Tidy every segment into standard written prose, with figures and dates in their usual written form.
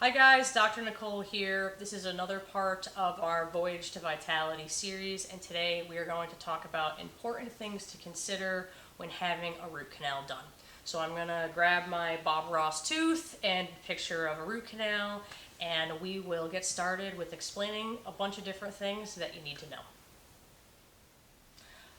Hi guys, Dr. Nicole here. This is another part of our Voyage to Vitality series, and today we are going to talk about important things to consider when having a root canal done. So I'm going to grab my Bob Ross tooth and picture of a root canal, and we will get started with explaining a bunch of different things that you need to know.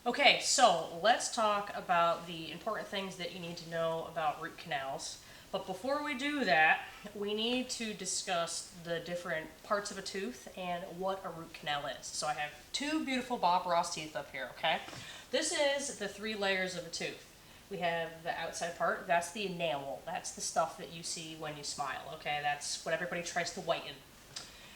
Okay, so let's talk about the important things that you need to know about root canals. But before we do that, we need to discuss the different parts of a tooth and what a root canal is. So I have two beautiful Bob Ross teeth up here, okay? This is the 3 layers of a tooth. We have the outside part, that's the enamel. That's the stuff that you see when you smile, okay? That's what everybody tries to whiten.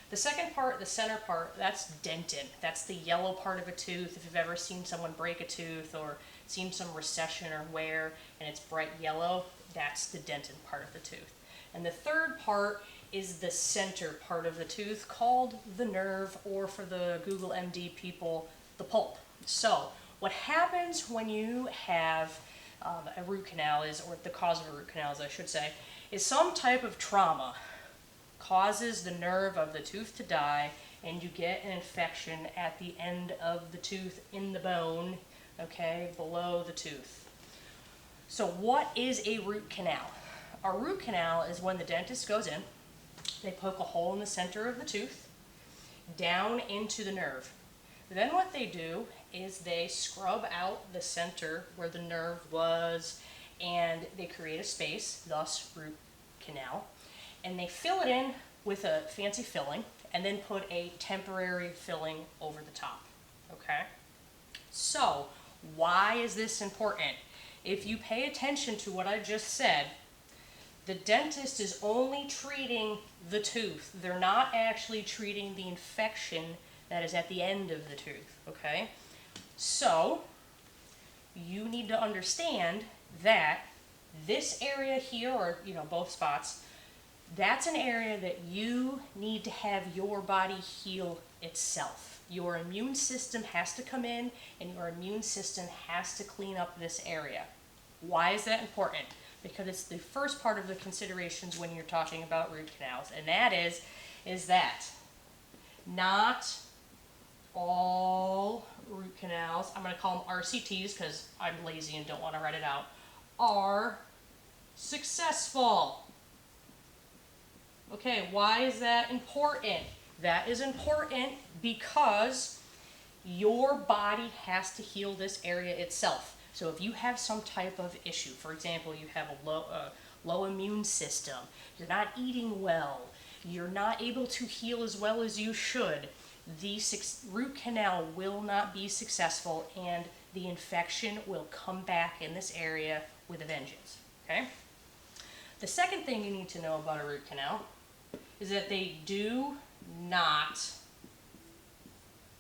The second part, the center part, that's dentin. That's the yellow part of a tooth. If you've ever seen someone break a tooth or seen some recession or wear and it's bright yellow, that's the dentin part of the tooth. And the third part is the center part of the tooth called the nerve, or for the Google MD people, the pulp. So what happens when you have a root canal is, or the cause of a root canal, as I should say, is some type of trauma causes the nerve of the tooth to die, and you get an infection at the end of the tooth in the bone, okay, below the tooth. So what is a root canal? A root canal is when the dentist goes in, they poke a hole in the center of the tooth, down into the nerve. Then what they do is they scrub out the center where the nerve was, and they create a space, thus root canal, and they fill it in with a fancy filling, and then put a temporary filling over the top, okay? So, why is this important? If you pay attention to what I just said, the dentist is only treating the tooth. They're not actually treating the infection that is at the end of the tooth, okay? So, you need to understand that this area here, or both spots, that's an area that you need to have your body heal itself. Your immune system has to come in, and your immune system has to clean up this area. Why is that important? Because it's the first part of the considerations when you're talking about root canals, and that is that not all root canals, I'm going to call them RCTs because I'm lazy and don't want to write it out, are successful. Okay, why is that important? That is important because your body has to heal this area itself. So if you have some type of issue, for example, you have a low immune system, you're not eating well, you're not able to heal as well as you should, the root canal will not be successful, and the infection will come back in this area with a vengeance, okay? The second thing you need to know about a root canal is that they do not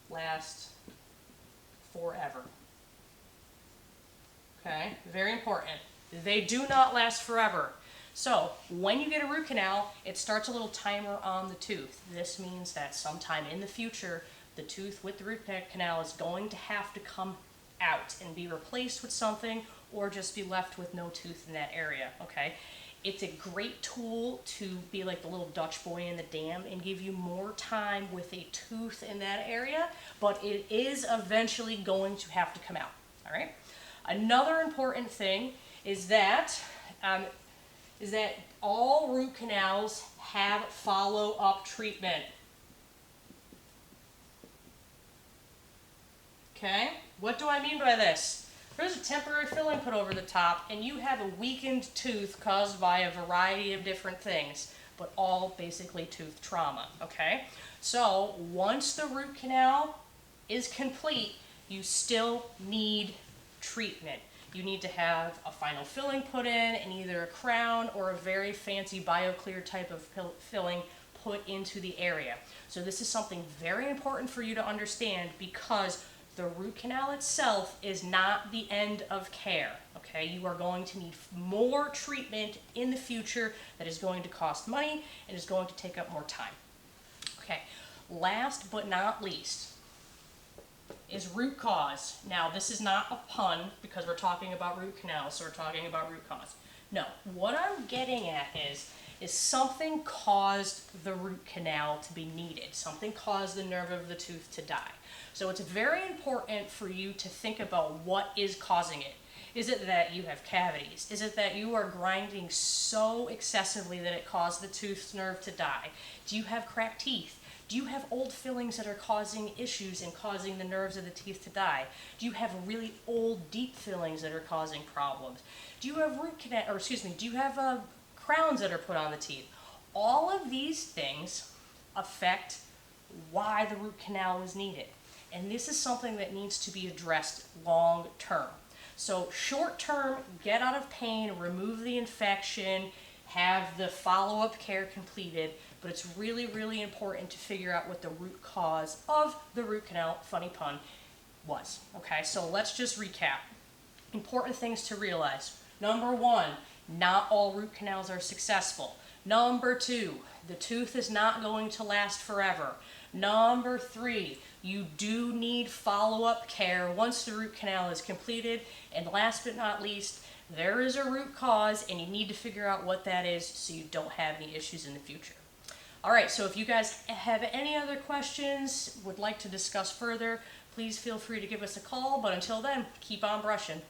last forever. Okay, very important. They do not last forever. So when you get a root canal, it starts a little timer on the tooth. This means that sometime in the future, the tooth with the root canal is going to have to come out and be replaced with something, or just be left with no tooth in that area, okay? It's a great tool to be like the little Dutch boy in the dam and give you more time with a tooth in that area, but it is eventually going to have to come out, all right? Another important thing is that all root canals have follow-up treatment. Okay, what do I mean by this? There's a temporary filling put over the top, and you have a weakened tooth caused by a variety of different things, but all basically tooth trauma, okay? So once the root canal is complete, you still need treatment. You need to have a final filling put in, and either a crown or a very fancy BioClear type of filling put into the area. So this is something very important for you to understand, because the root canal itself is not the end of care, okay? You are going to need more treatment in the future that is going to cost money and is going to take up more time. Okay, last but not least is root cause. Now, this is not a pun because we're talking about root canals, so we're talking about root cause. No, what I'm getting at is something caused the root canal to be needed. Something caused the nerve of the tooth to die. So it's very important for you to think about what is causing it. Is it that you have cavities? Is it that you are grinding so excessively that it caused the tooth's nerve to die? Do you have cracked teeth? Do you have old fillings that are causing issues and causing the nerves of the teeth to die? Do you have really old, deep fillings that are causing problems? Do you have do you have crowns that are put on the teeth? All of these things affect why the root canal is needed. And this is something that needs to be addressed long term. So short term, get out of pain, remove the infection, have the follow-up care completed, but it's really, really important to figure out what the root cause of the root canal, funny pun, was. Okay, so let's just recap. Important things to realize. Number one, not all root canals are successful. Number two, the tooth is not going to last forever. Number three, you do need follow-up care once the root canal is completed. And last but not least, there is a root cause and you need to figure out what that is so you don't have any issues in the future. All right, so if you guys have any other questions, would like to discuss further, please feel free to give us a call. But until then, keep on brushing.